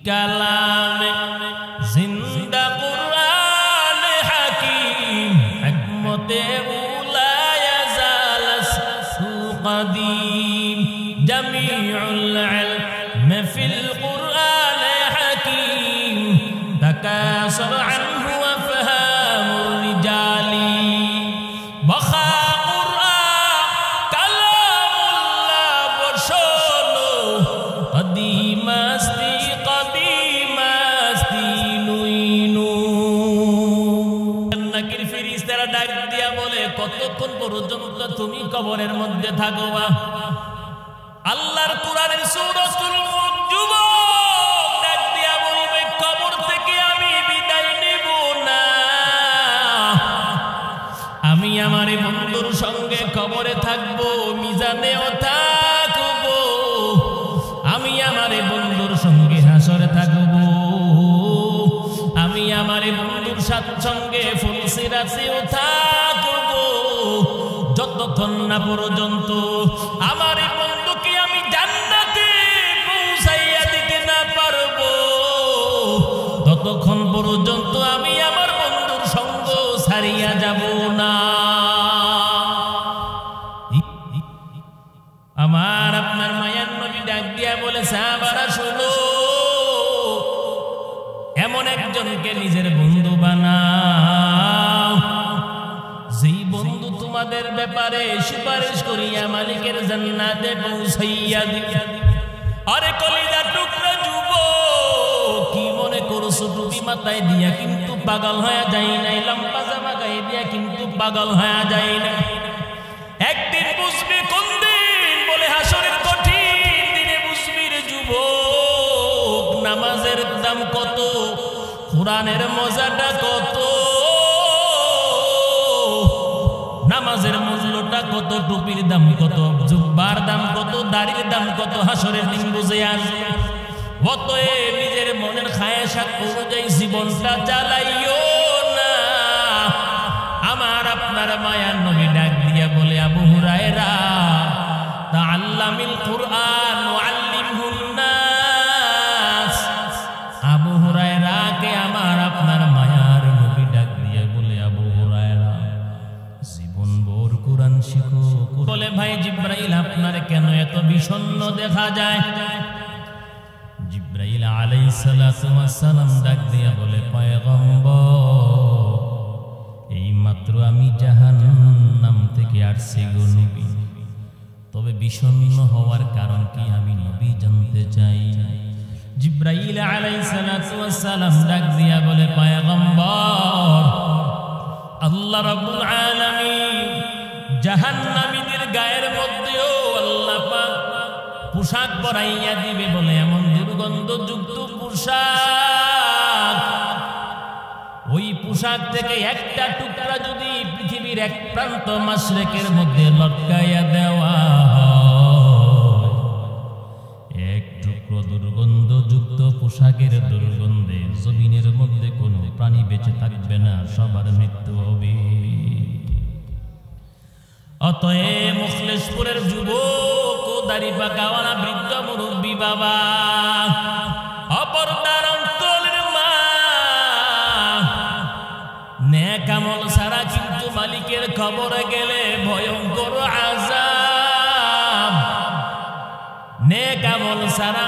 কালামে জিন্দা কুরআন হাকীম হিকমতে উলা ইয়াজালাস কদীম জামিউল ইলম ফিল কুরআন হাকীম তাকাসর আনহু আফহামুর রিজালি বখা কুরআন কালামুল্লাহ বর্ষলো কদিমাস্তি কতক্ষণ পর্যন্ত তুমি কবরের মধ্যে থাকবা? আল্লাহর কোরআনের সূরাতুল মুলক যুবক ডাক দিয়া বলবে, কবর থেকে আমি বিদায় নেব না, আমি আমার বন্ধুর সঙ্গে কবরে থাকব, মিজানেও থাকব, আমি আমার বন্ধুর সঙ্গে হাসরে থাকব, আমি আমার বন্ধুর সঙ্গে ফুলসিরাতেও থাকব, যতক্ষণ না পর্যন্ত আমার বন্ধুকে আমি জান্নাতে পৌঁছাইয়া দিতে না পারবো, ততক্ষণ পর্যন্ত আমি আমার বন্ধুর সঙ্গ ছাড়িয়া যাব না। আমার আপনার মায়ার নবী ডাক দিয়া বলে, সাহাবারা শোনো, এমন একজনকে নিজের বন্ধু বানাও যেই বন্ধু তোমাদের ব্যাপারে সুপারিশ করিয়া মালিকের জান্নাতে পৌঁছাইয়া দিবে। আরে কলিজার টুকরা যুবক, কি মনে করছো টুপি মাথায় দিয়া কিন্তু পাগল হয়ে যায় নাই, লম্বা জামা গায়ে দিয়া কিন্তু পাগল হয়ে যায় না। একদিন বুঝবি কোন দিন, বলে হাসরের কঠিন দিনে বুঝবি রে যুবক, নামাজের দাম কত, কোরআনের মজাটা কত, নামাজের মূল্যটা কত, টুপির দাম কত, জুব্বার দাম কত, দাড়ির দাম কত, হাসরের দিন বুঝে আসবে। অতএব নিজের মনের খায়েশাত অনুযায়ী জীবনটা চালাইও না। আমার আপনার মায়ার নবী ডাক দিয়া বলে, আবু হুরায়রা তাআল্লামিল কুরআন ওয়াল্লিমহুন নাস। আবু হুরায়রা কে আমার আপনার মায়ার নবী ডাক দিয়া বলে, আবু হুরায়রা জীবন ভর কুরআন শিখো। বলে, ভাই জিবরাইল আপনার কেন এত বিষণ্ণ দেখা যায়? জিবরাইল আলাইহিস সালাতু ওয়াস সালাম ডাক দিয়া বলে, পয়গম্বর এই মাত্র আমি জাহান্নাম থেকে আসছি গো নবী, তবে বিষণ্ণ হওয়ার কারণ কি আমি নবী জানতে চাই। জিবরাইল আলাইহিস সালাতু ওয়াস সালাম ডাক দিয়া বলে, পয়গম্বর আল্লাহ রাব্বুল আলামিন জাহান্নামীদের গায়ের মধ্যেও আল্লাহ পাক পোশাক পরাইয়া দিবে, বলে এমন দুর্গন্ধযুক্ত পোশাক, ওই পোশাক থেকে একটা টুকরা যদি পৃথিবীর এক প্রান্ত মাশরিকের মধ্যে লটকাইয়া দেওয়া হয়, এক টুকরো দুর্গন্ধযুক্ত পোশাকের দুর্গন্ধে জমিনের মধ্যে কোনো প্রাণী বেঁচে থাকবে না, সবার মৃত্যু হবে। অতএব মুখলেশপুরের যুবক ও দাড়ি পাকাওয়ালা বৃদ্ধ মুরব্বী বাবা, অপরদার অন্তরের মা, নেক আমল ছাড়া কিন্তু মালিকের খবরে গেলে ভয়ঙ্কর আযাব, নেক আমল ছাড়া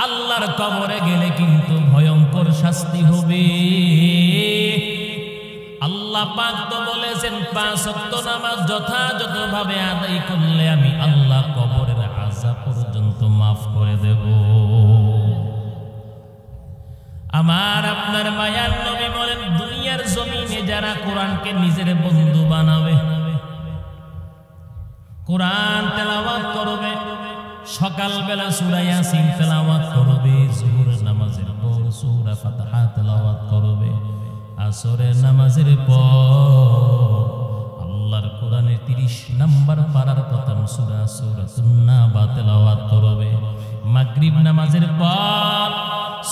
আল্লাহর কবরে গেলে কিন্তু ভয়ঙ্কর শাস্তি হবে। আল্লাহ পাক তো বলেছেন, 5 ওয়াক্ত নামাজ যথাযথভাবে আদায় করলে আমি আল্লাহ কবরের আযাব পর্যন্ত মাফ করে দেব। আমার আপনার মায়ার নবী বলেন, দুনিয়ার জমিনে যারা কোরআনকে নিজের বন্ধু বানাবে, কোরআন তেলাওয়াত করবে, সকালবেলা সূরা ইয়াসিন তেলাওয়াত করবে, যোহরের নামাজের পর সূরা ফাতিহা তেলাওয়াত করবে, আসরের নামাজের পর আল্লাহর কোরআনের 30 নম্বর পারার প্রথম সূরা সূরাতুন নাবা তেলাওয়াত করবে, মাগরিব নামাজের পর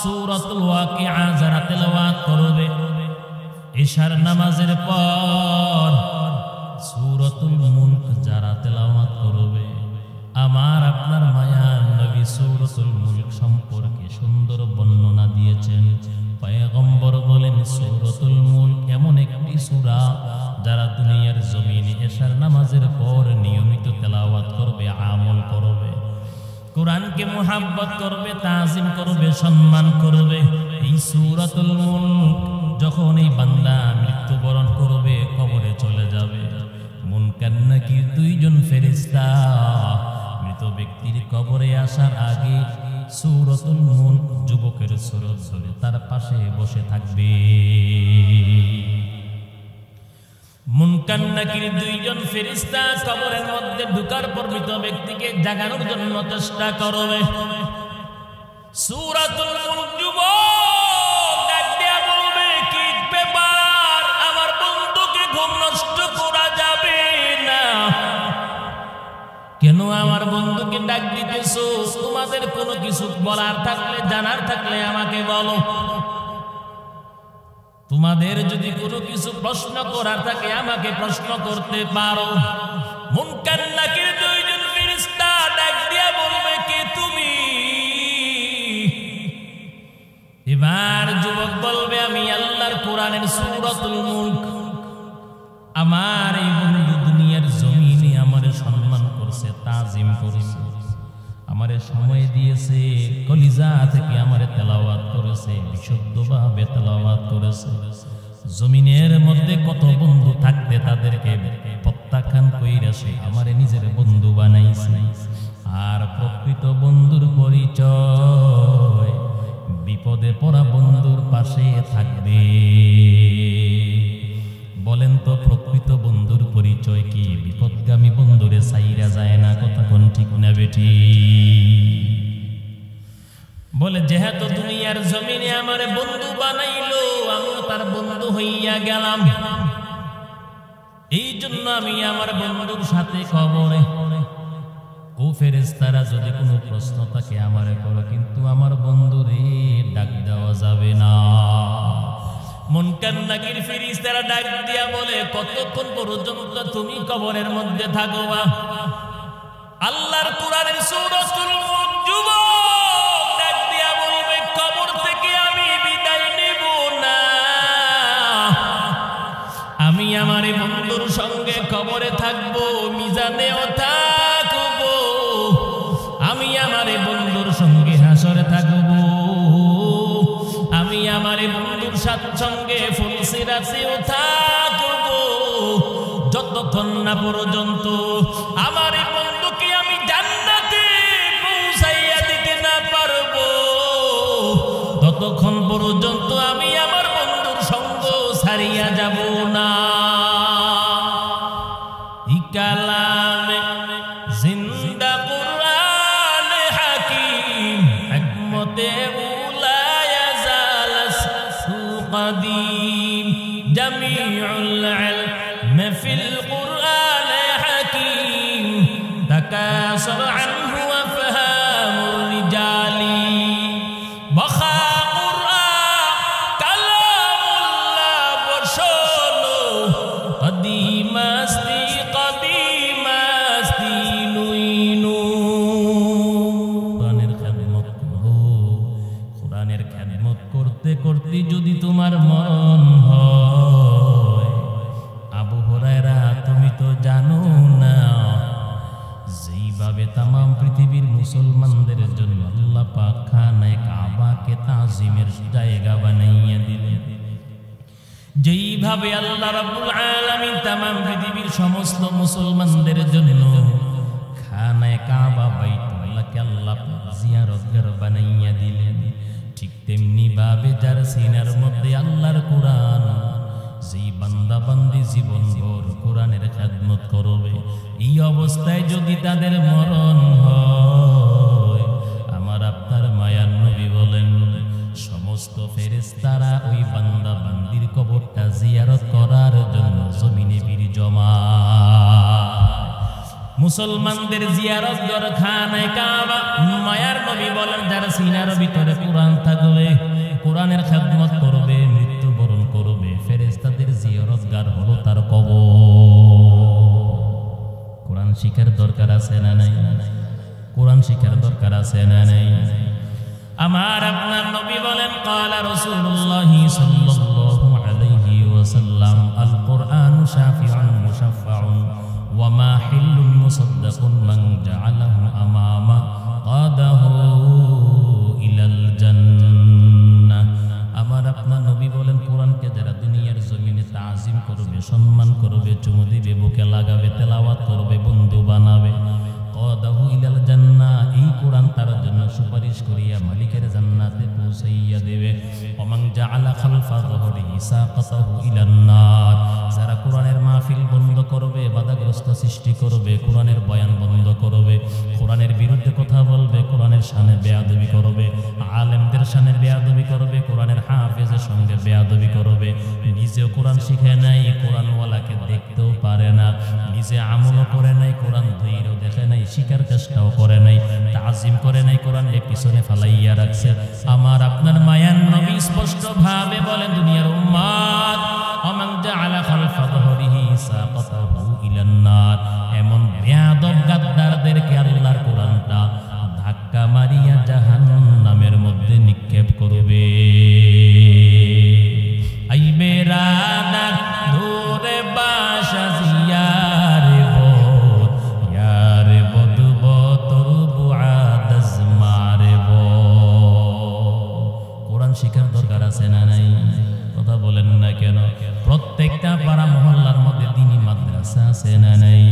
সূরাতুল ওয়াকিআ যারা তেলাওয়াত করবে, ইশার নামাজের পর সূরাতুল মুলক যারা তেলাওয়াত করবে, আমার আপনার মায়ার নবী সূরাতুল মুলক সম্পর্কে সুন্দর বর্ণনা দিয়েছেন। পয়গম্বর বলেন সূরাতুল মুলক এমন একটি সূরা যারা দুনিয়ার জমিনে এশার নামাজের পর নিয়মিত তেলাওয়াত করবে, আমল করবে, কোরআনকে মুহাব্বত করবে, তাজিম করবে, সম্মান করবে, এই সূরাতুল মুলক যখন এই বান্দা মৃত্যুবরণ করবে, কবরে চলে যাবে, মুনকার নাকির দুইজন ফেরেশতা মৃত ব্যক্তির কবরে আসার আগে সূরাতুল মুলক যুবকের সুরত ধরে তার পাশে বসে থাকবে। মুনকার নাকির দুইজন ফেরেশতা কবরের মধ্যে ঢোকার পর মৃত ব্যক্তিকে জাগানোর জন্য চেষ্টা করবে। সূরাতুল মুলক যুবক ডাক দিয়া বলবে, কি ব্যাপার, আমার বন্ধুকে ঘুম নষ্ট করা যাবে না, কেন আমার বন্ধুকে ডাক দিতেছো? তোমাদের কোনো কিছু বলার থাকলে, জানার থাকলে আমাকে বলো, তোমাদের যদি কোনো কিছু প্রশ্ন করার থাকে আমাকে প্রশ্ন করতে পারো। মুনকার নাকির দুইজন ফেরেশতা ডাক দিয়া বলবে, কে তুমি? এবার যুবক বলবে, আমি আল্লাহর কোরআনের সূরাতুল মুলক। আমার এই বন্ধু দুনিয়ার জমিনে আমারে সম্মান করছে, তাজিম করেছে, আমারে সময় দিয়েছে, কলিজা থেকে আমারে তেলাওয়াত করেছে, বিশুদ্ধভাবে তেলাওয়াত করেছে। জমিনের মধ্যে কত বন্ধু থাকতে তাদেরকে প্রত্যাখ্যান কইরা সে আমারে নিজের বন্ধু বানাইছে। আর প্রকৃত বন্ধুর পরিচয় বিপদে পড়া বন্ধুর পাশে থাকবে। বলেন তো প্রকৃত বন্ধুর পরিচয় কি? বিপদগামী বন্ধুরে সাইরা যায় না, কথা কোন ঠিক না বেটি? বলে যেহেতু দুনিয়ার জমিনে আমারে বন্ধু বানাইলো, আমিও তার বন্ধু হইয়া গেলাম, এই জন্য আমি আমার বন্ধুর সাথে কবরে। ও ফেরেশতারা যদি কোনো প্রশ্ন থাকে আমারে করো, কিন্তু আমার বন্ধুরে ডাক দেওয়া যাবে না। মুনকার নাকির ফেরেশতারা ডাক দিয়া বলে, কতক্ষণ পর্যন্ত তুমি কবরের মধ্যে থাকবা? আল্লাহর কোরআনের সূরাতুল মুলক যুবক ডাক দিয়া বলবে, কবর থেকে আমি বিদায় নেব না, আমি আমার বন্ধুর সঙ্গে কবরে থাকবো, মিজানেও থাকবো, আমি আমার বন্ধুর সঙ্গে হাসরে থাকবো, আমি আমার বন্ধুর সঙ্গে ফুলসিরাতেও থাকবো, যতক্ষণ না পর্যন্ত আমার বন্ধুকে আমি জান্নাতে পৌঁছাইয়া দিতে না পারবো, ততক্ষণ পর্যন্ত আমি আমার বন্ধুর সঙ্গ ছাড়িয়া যাব না। ইকালামে জিন্দা কুরআন হাকিম হিকমতে قديم جميع العلم في القرآن حكيم تكاثر عنه وفهام الرجال بخا قرآن كلام الله برشلو قديم استي نوينو কোরআনের খেদমত করতে করতে যদি তোমার মরণ হয়, আবু হুরায়রা তুমি তো জানো না যেইভাবে তামাম পৃথিবীর মুসলমানদের জন্য আল্লাহ পাক খানায়ে কাবাকে তাজিমের জায়গা বানাইয়া দিলেন, যেইভাবে আল্লাহ রাব্বুল আলামিন তামাম পৃথিবীর সমস্ত মুসলমানদের জন্য খানায়ে কাবা বাইতুল্লাহকে আল্লাহ পাক জিয়ারতগার বানাইয়া দিলেন, ঠিক তেমনি ভাবে যার সিনার মধ্যে আল্লাহর কোরআন, যেই বান্দা বান্দি জীবনভর কোরআনের খেদমত করবে, এই অবস্থায় যদি তাদের মরণ হয়, আমার আপনার মায়ার নবী বলেন সমস্ত ফেরেশতারা ওই বান্দা বান্দির কবরটা জিয়ারত করার জন্য জমিনে ভিড় জমায়। মুসলমানদের জিয়ারত ঘর খানায়ে কাবা, মায়ার নবী বলেন যার সিনার ভিতরে কোরআন থাকবে, কোরআনের খেদমত করবে, মৃত্যুবরণ করবে, ফেরেশতাদের জিয়ারতগার হলো তার কবর। কোরআন শিখার দরকার আছে না নাই? কোরআন শিখার দরকার আছে না নাই? আমার আপনার নবী বলেন ক্বালা রাসূলুল্লাহ সাল্লাল্লাহু আলাইহি ওয়াসাল্লাম আল কুরআনু শাফিউন মুশাফফাউন ওয়া মা হিল্লুন মুসাদ্দাকুন মান জাআলাহু আমামা কাদাহু ইলাল জান্নাহ। আমার আপনার নবী বলেন কোরআনকে যারা দুনিয়ার জমিনে তাজিম করবে, সম্মান করবে, চুমু দিবে, বুকে লাগাবে, তেলাওয়াত করবে, বন্ধু বানাবে, কাদাহু ইলাল জান্নাহ, এই কোরআন তার জন্য সুপারিশ করিয়া মালিকের জান্নাতে পৌঁছাইয়া দেবে। ওমান জাআলা খালফা যহরিহি সাকাতাহু ইলান নার, যারা কোরআনের মাহফিল বন্ধ করবে, বাধাগ্রস্ত সৃষ্টি করবে, কোরআনের বয়ান বন্ধ করবে, কোরআনের বিরুদ্ধে কথা বলবে, কোরআনের শানে বেয়াদবি করবে, আলেমদের শানে বেয়াদবি করবে, কোরআনের হাফেজের সঙ্গে বেয়াদবি করবে, নিজেও কোরআন শিখে নাই, কোরআনওয়ালাকে দেখতেও পারে না, নিজে আমলও করে নাই, কোরআন ধৈর্য দেখে নাই, শিকার চেষ্টাও করে নাই, তাজিম করে নাই, কোরআনের পিছনে ফালাইয়া রাখছে। আমার আপনার মায়ার নবী স্পষ্ট ভাবে বলেন দুনিয়ার উম্মাত ওমান জাআলা খালফা যহরিহি সাকাতাহু ইলান নার, এমন বেয়াদব গাদ্দারদেরকে আল্লাহর কোরআনটা ধাক্কা মারিয়া জাহান্নামের মধ্যে নিক্ষেপ করবে। আইবে রানার দূরে বাসা জিয়ারে বদ ইয়ারে বদ বতর বুআদাজ মারে কোরআন শিখার দরকার আছে না নাই? কথা বলেন না কেন? প্রত্যেকটা পাড়া মহল্লার মধ্যে দ্বীনি মাদ্রাসা আছে না নাই?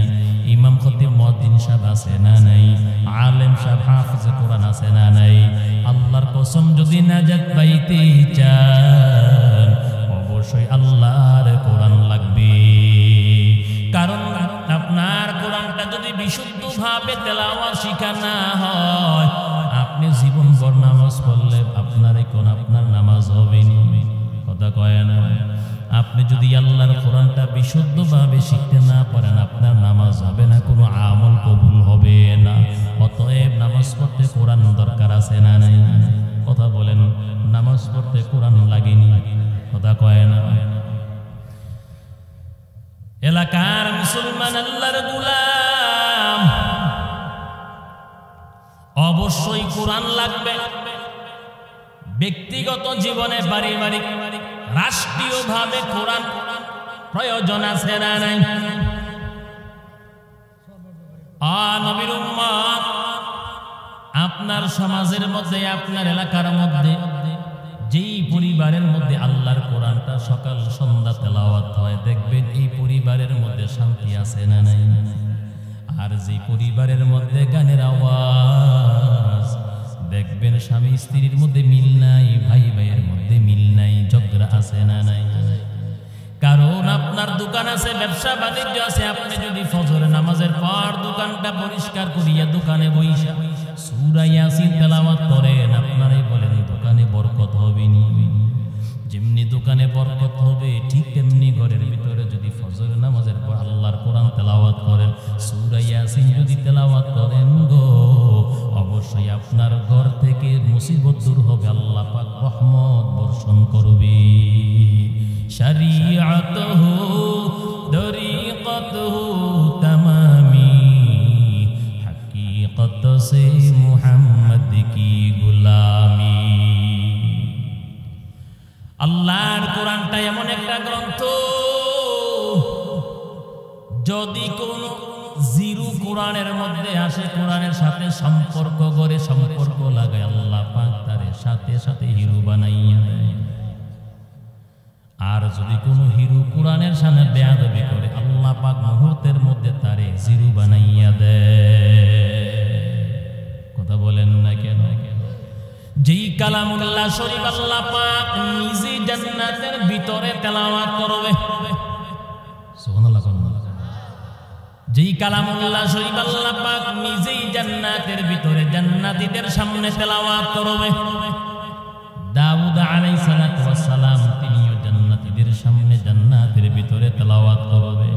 ইমাম খতিব মুয়াজ্জিন সাহেব আছে না নাই? আলেম সাহেব হাফেজ কোরআন আছে না নাই? আল্লাহর কসম যদি নাজাত পাইতে চান অবশ্যই আল্লাহর কোরআন লাগবে। কারণ আপনার কোরআনটা যদি বিশুদ্ধভাবে তেলাওয়াত শিখা না হয়, আপনি জীবনভর নামাজ পড়লে আপনার নামাজ হবে না। কথা কয় না? আপনি যদি আল্লাহর কোরআনটা বিশুদ্ধভাবে শিখতে না পারেন, আপনার নামাজ হবে না, কোনো আমল কবুল হবে না। অতএব নামাজ পড়তে কোরআন দরকার আছে না নাই? কথা বলেন, নামাজ পড়তে কোরআন লাগেনি? কথা কয় না? এলাকার মুসলমান আল্লাহর গোলাম, অবশ্যই কোরআন লাগবে। ব্যক্তিগত জীবনে, পারিবারিক, রাষ্ট্রীয়ভাবে কোরআন প্রয়োজন আছে না নাই? নবীর উম্মত, আপনার সমাজের মধ্যে, আপনার এলাকার মধ্যে যেই পরিবারের মধ্যে আল্লাহর কোরআনটা সকাল সন্ধ্যা তেলাওয়াত হয়, দেখবেন এই পরিবারের মধ্যে শান্তি আছে না নাই? আর যে পরিবারের মধ্যে গানের আওয়াজ, দেখবেন স্বামী স্ত্রীর মধ্যে মিল নাই, ভাই ভাইয়ের মধ্যে মিল নাই, ঝগড়া আছে না নাই? কারণ আপনার দোকান আছে, ব্যবসা বাণিজ্য আছে, আপনি যদি ফজর নামাজের পর দোকানটা পরিষ্কার করিয়া দোকানে বইসা সূরা ইয়াসিন তেলাওয়াত করেন, আপনারাই বলেন দোকানে বরকত হবে নি? যেমনি দোকানে বরকত হবে, ঠিক তেমনি ঘরের ভিতরে যদি ফজর নামাজের পর আল্লাহর কোরআন তেলাওয়াত করেন, সূরা ইয়াসিন যদি তেলাওয়াত করেন গো, অবশ্যই আপনার ঘর থেকে মুসিবত দূর হবে, আল্লাহ পাক রহমত বর্ষণ করবে। শরীআতুহু তরিকাতুহু তামামি, হাকিকত সে মুহাম্মদ কি গুলামি। আল্লাহর কোরআনটা এমন একটা গ্রন্থ, যদি কোন জিরু কোরআনের মধ্যে আসে, কোরআনের সাথে সম্পর্ক করে, সম্পর্ক লাগায়, আল্লাহ পাক তারে সাথে সাথে হিরো বানাইয়া দেয়। আর যদি কোনো হিরো কোরআনের সামনে বেয়াদবি করে, আল্লাহ পাক মুহূর্তের মধ্যে তারে জিরু বানাইয়া দেয়। কথা বলেন না কেন? যেই কালামুল্লাহ শরীফ আল্লাহ পাক নিজে জান্নাতের ভিতরে তেলাওয়াত করবে, সুবহানাল্লাহ। যেই কালামুল্লাহ শরীফ আল্লাহ পাক নিজেই জান্নাতের ভিতরে জান্নাতীদের সামনে তেলাওয়াত করবে। দাউদ আলাইহিস সালাতু ওয়াস সালাম তিনিও জান্নাতীদের সামনে জান্নাতের ভিতরে তেলাওয়াত করবে।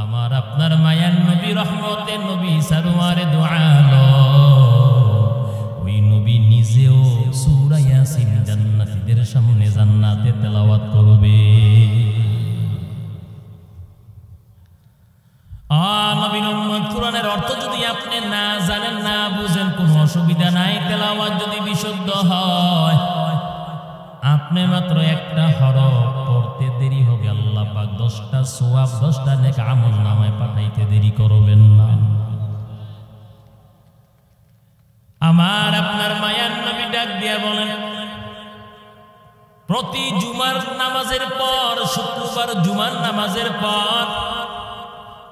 আমার আপনার মায়ার নবী, রহমতের নবী, সারওয়ারে দু আলম, ওই নবী নিজেও সূরা ইয়াসিন জান্নাতীদের সামনে জান্নাতে তেলাওয়াত করবে। নবীর উম্মত, কোরআনের অর্থ যদি আপনি না জানেন, না বুঝেন, কোনো অসুবিধা নাই। তেলাওয়াত যদি বিশুদ্ধ হয়, আপনি মাত্র একটা হরফ পড়তে দেরি হবে, আল্লাহ পাক 10টা সওয়াব 10টা নেক আমল নামায় পাঠাইতে দেরি করবেন না। আমার আপনার মায়ার নবী ডাক দিয়া বলেন, প্রতি জুমার নামাজের পর, শুক্রবার জুমার নামাজের পর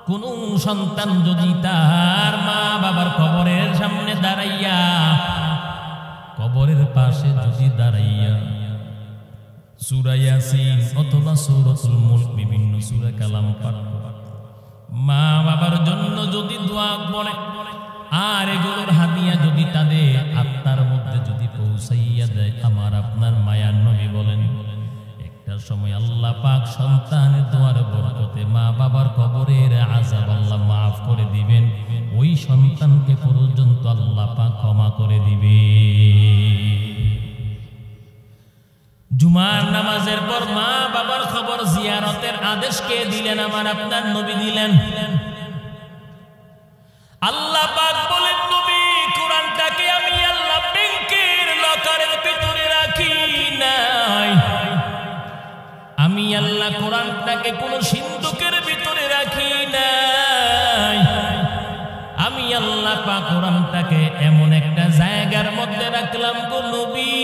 কোন সন্তান যদি তার মা বাবার কবরের সামনে দাঁড়াইয়া, কবরের পাশে যদি দাঁড়াইয়া সূরা ইয়াসিন অথবা সূরাতুল মুলক, বিভিন্ন সূরা কালাম পাঠ, মা বাবার জন্য যদি দোয়া বলে, আর এগুলোর হাদিয়া যদি তাদের আত্মার মধ্যে যদি পৌঁছাইয়া দেয়, আমার আপনার মায়ার নবী বলেন, একটা সময় আল্লাহ পাক সন্তানের দোয়ার বরকতে মা বাবার কবরের আযাব আল্লাহ মাফ করে দিবেন। ওই সন্তানকে পর্যন্ত আল্লাহ পাক ক্ষমা করে দিবে। জুমার নামাজের পর মা বাবার কবর জিয়ারতের আদেশ কে দিলেন? আমার আপনার নবী দিলেন। আল্লাহ পাক বলেন, নবী, কোরআনটাকে আমি আল্লাহ ব্যাংকের লকারের ভিতরে রাখি নাই। আমি আল্লাহ কোরআনটাকে কোন সিন্ধুকের ভিতরে রাখি নাই। আমি আল্লাহ পাক কোরআনটাকে এমন একটা জায়গার মধ্যে রাখলাম গো নবী,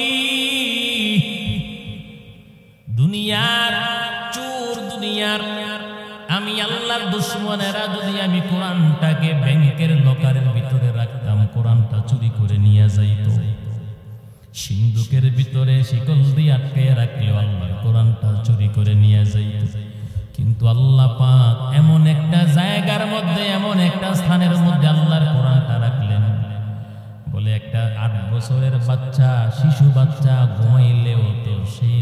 দুনিয়ার চোর, দুনিয়ার আমি আল্লাহর দুশমনেরা যদি আমি কোরআনটাকে ব্যাংকের লকারের ভিতরে রাখতাম, কোরআনটা চুরি করে নিয়ে যাইত। সিন্ধুকের ভিতরে শিকল দিয়ে আটকে রাখলেও আল্লাহর কোরআনটা চুরি করে নিয়ে যাইত। কিন্তু আল্লাহ পাক এমন একটা জায়গার মধ্যে, এমন একটা স্থানের মধ্যে আল্লাহর কোরআনটা রাখলেন, বলে একটা 8 বছরের বাচ্চা, শিশু বাচ্চা ঘুমাইলেও তো সে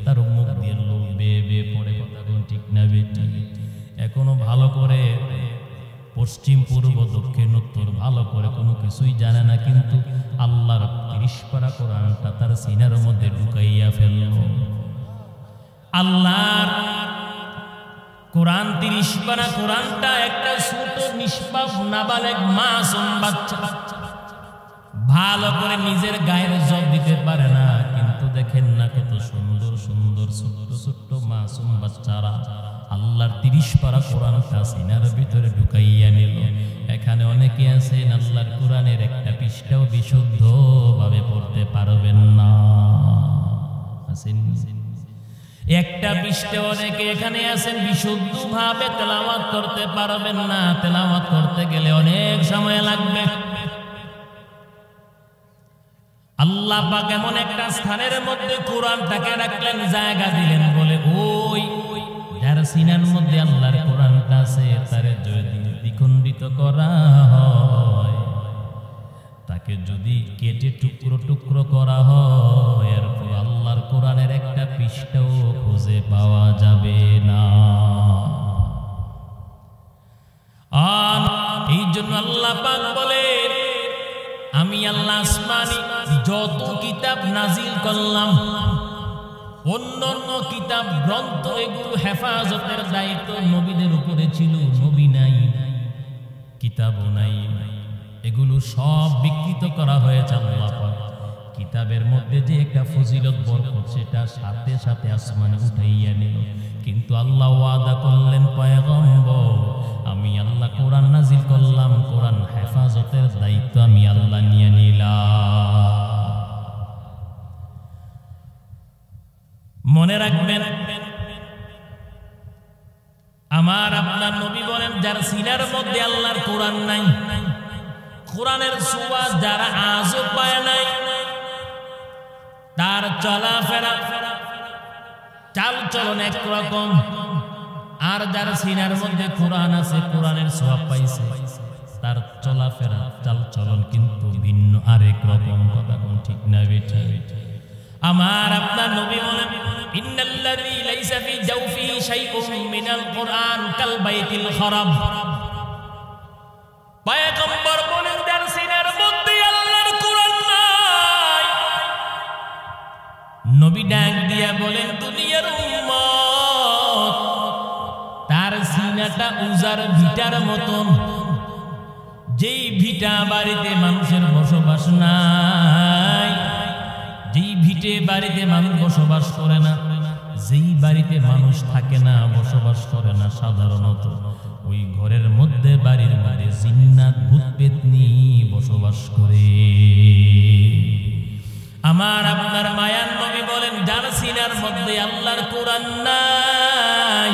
তার মুখ দিয়ে লোল বেয়ে বেয়ে পড়ে। কথা কোন ঠিক না বেটি? এখনো ভালো করে পশ্চিম, পূর্ব, দক্ষিণ, উত্তর ভালো করে কোনো কিছুই জানে না, কিন্তু আল্লাহর 30 পারা কোরআনটা তার সিনার মধ্যে ঢুকাইয়া ফেলল। আল্লাহর কোরআন 30 পারা কোরআনটা একটা ছোট নিষ্পাপ নাবালেগ মাসুম বাচ্চা ভালো করে নিজের গায়ের জব দিতে পারে না, কিন্তু দেখেন না কত সুন্দর সুন্দর ছোট্ট ছোট্ট মাসুম বাচ্চারা আল্লাহর 30 পারা কোরআনটা সিনার ভিতরে ঢুকাইয়া নিল। এখানে অনেকে আছেন আল্লাহর কোরআনের একটা পৃষ্ঠাও বিশুদ্ধ ভাবে পড়তে পারবেন না। আছেন একটা পৃষ্ঠা, অনেকে এখানে আছেন বিশুদ্ধ ভাবে তেলাওয়াত করতে পারবেন না। তেলাওয়াত করতে গেলে অনেক সময় লাগবে। আল্লাহ পাক এমন একটা স্থানের মধ্যে কোরআনটাকে রাখলেন, জায়গা দিলেন, বলে ওই যার সিনার মধ্যে আল্লাহর কোরআনটা আছে, তার যদি দ্বিখণ্ডিত করা হয়, তাকে যদি কেটে টুকরো টুকরো করা হয়, এরপর আল্লাহর কোরআনের একটা পৃষ্ঠাও খুঁজে পাওয়া যাবে না। আর এই জন্য আল্লাহ পাক বলেন, আমি আল্লাহ আসমানি যত কিতাব নাজিল করলাম, অন্যান্য কিতাব গ্রন্থ, এগুলো হেফাজতের দায়িত্ব নবীদের উপরে ছিল। নবী নাই, কিতাবও নাই, এগুলো সব বিকৃত করা হয়েছে। আল্লাহ পাক কিতাবের মধ্যে যে একটা ফজিলত বরকত, সেটা সাথে সাথে আসমানে উঠাইয়া নিল। কিন্তু আল্লাহ ওয়াদা করলেন, পয়গম্বর, আমি আল্লাহ কোরআন নাজিল করলাম, কোরআন হেফাজতের দায়িত্ব আমি আল্লাহ নিয়ে নিলাম। মনে রাখবেন, আমার আপনার নবী বলেন, যার সিনার মধ্যে আল্লাহর কোরআন নাই, কোরআনের সুবাস যারা আজও পায় নাই, তার চলাফেরা চাল চলন একরকম, আর যার সিনার মধ্যে কোরআন আছে, কোরআনের সওয়াব পাইছে, তার চলাফেরা চাল চলন কিন্তু ভিন্ন আরেক রকম। কথা কোন ঠিক না বেটি? আমার আপনার নবী বলেন, ইন্নাল্লাযী লাইসা ফি জাওফিহি শাইউন মিনাল কুরআন কাল বাইতিল খারাব। পয়গম্বর বলেন, যার সিনার মধ্যে আল্লাহর কোরআন নাই, নবী ডাক দিয়া বলেন, দুনিয়ার উম্মত, তার সিনা সিনাটা উজার ভিটার মতন, যেই ভিটা বাড়িতে মানুষের বসবাস নাই, যেই ভিটে বাড়িতে মানুষ বসবাস করে না, যেই বাড়িতে মানুষ থাকে না, বসবাস করে না সাধারণত, ওই ঘরের মধ্যে বাড়ির মধ্যে জিন্নাত ভূত পেতনি বসবাস করে। আমার আপনার মায়ার নবী বলেন, যার সিনার মধ্যে আল্লাহর কোরআন নাই,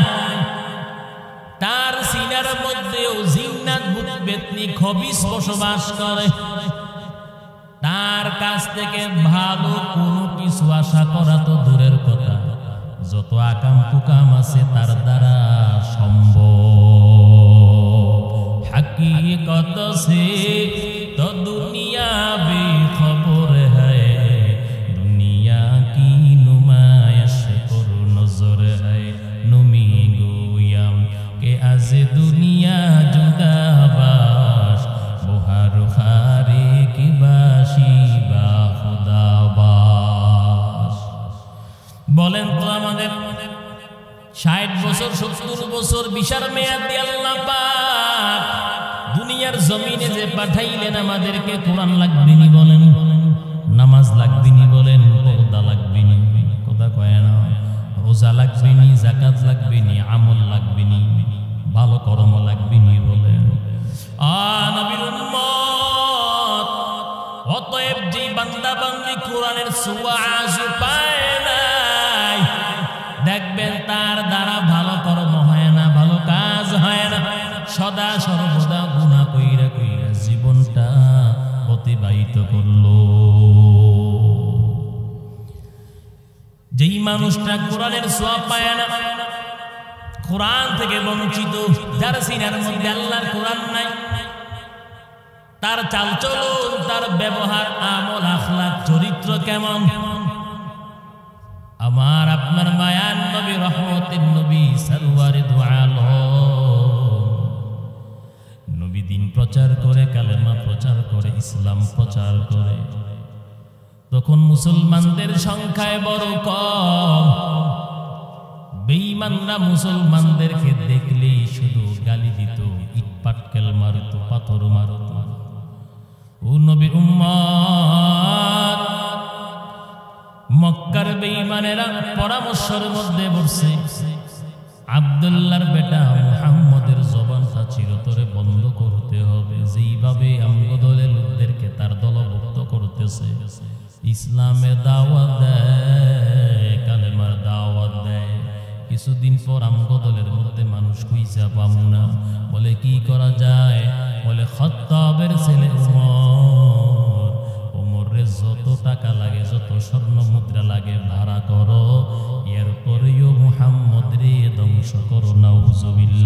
তার সিনার মধ্যেও জিন্নাত ভূত পেতনি খবিস বসবাস করে। তার কাছ থেকে ভালো কোনো কিছু আশা করা তো দূরের কথা, যত আকাম কুকাম আছে তার দ্বারা সম্ভব। হাকিকত সে তো দুনিয়া বেখবর হ্যায়, দুনিয়া কি নুমায়াশ কর নজর হ্যায়। নমি গোয়াম কে আজ দুনিয়া জুদাবাস, বহার খারে কি বাসি বা খুদাবাস। বলেন তো আমাদের 60 বছর 70 বছর বিশাল মেয়াদ দিয়ে আল্লাহ পাক দুনিয়ার জমিনে যে পাঠাইলেন, আমাদেরকে কোরআন লাগবে নি বলেন, নামাজ লাগবে নি বলেন, পর্দা লাগবে নি, কথা কয় না, রোজা লাগবে নি, যাকাত লাগবে নি, আমল লাগবে নি, ভালো কর্ম লাগবে নি বলেন। নবীর উম্মত, অতএব যে বান্দা বান্দি কোরআনের সুয়াজ পায় নাই, দেখবেন তার দ্বারা ভালো কর্ম হয় না, ভালো কাজ হয় না, সদা সর্বদা গুনাহ কইরা কইরা জীবনটা অতিবাহিত করলো। যেই মানুষটা কোরআনের সওয়াব পায় না, কোরআন থেকে বঞ্চিত, যার সিনার মধ্যে আল্লাহর কোরআন নাই, তার চালচলন, তার ব্যবহার, আমল, আখলাক, চরিত্র কেমন? আমার আপনার মায়ার নবী, রহমতের নবী, সরওয়ারে দু আলম নবী দিন প্রচার করে, কালেমা প্রচার করে, ইসলাম প্রচার করে, তখন মুসলমানদের সংখ্যায় বড় কম। বেঈমানরা মুসলমানদেরকে দেখলেই শুধু গালি দিত, ইট পাটকেল মারত, পাথর মারত। ও নবীর উম্মত, মক্কার বেঈমানেরা পরামর্শের মধ্যে বসছে, আব্দুল্লাহর বেটা মুহাম্মদের জবানটা চিরতরে বন্ধ করতে হবে। যেইভাবে আমগো দলের লোকদেরকে তার দলভুক্ত করতেছে, ইসলামের দাওয়াত দেয়, কালেমার দাওয়াত দেয়, কিছুদিন পর আমগো দলের মধ্যে মানুষ খুঁজা পাবো না। বলে কি করা যায়? বলে খাত্তাবের ছেলে উমর, উমরের যত টাকা লাগে, যত স্বর্ণ মুদ্রা লাগে ভাড়া করো, এরপরেও মুহাম্মদ রে ধ্বংস করো। নাউজুবিল্লাহ।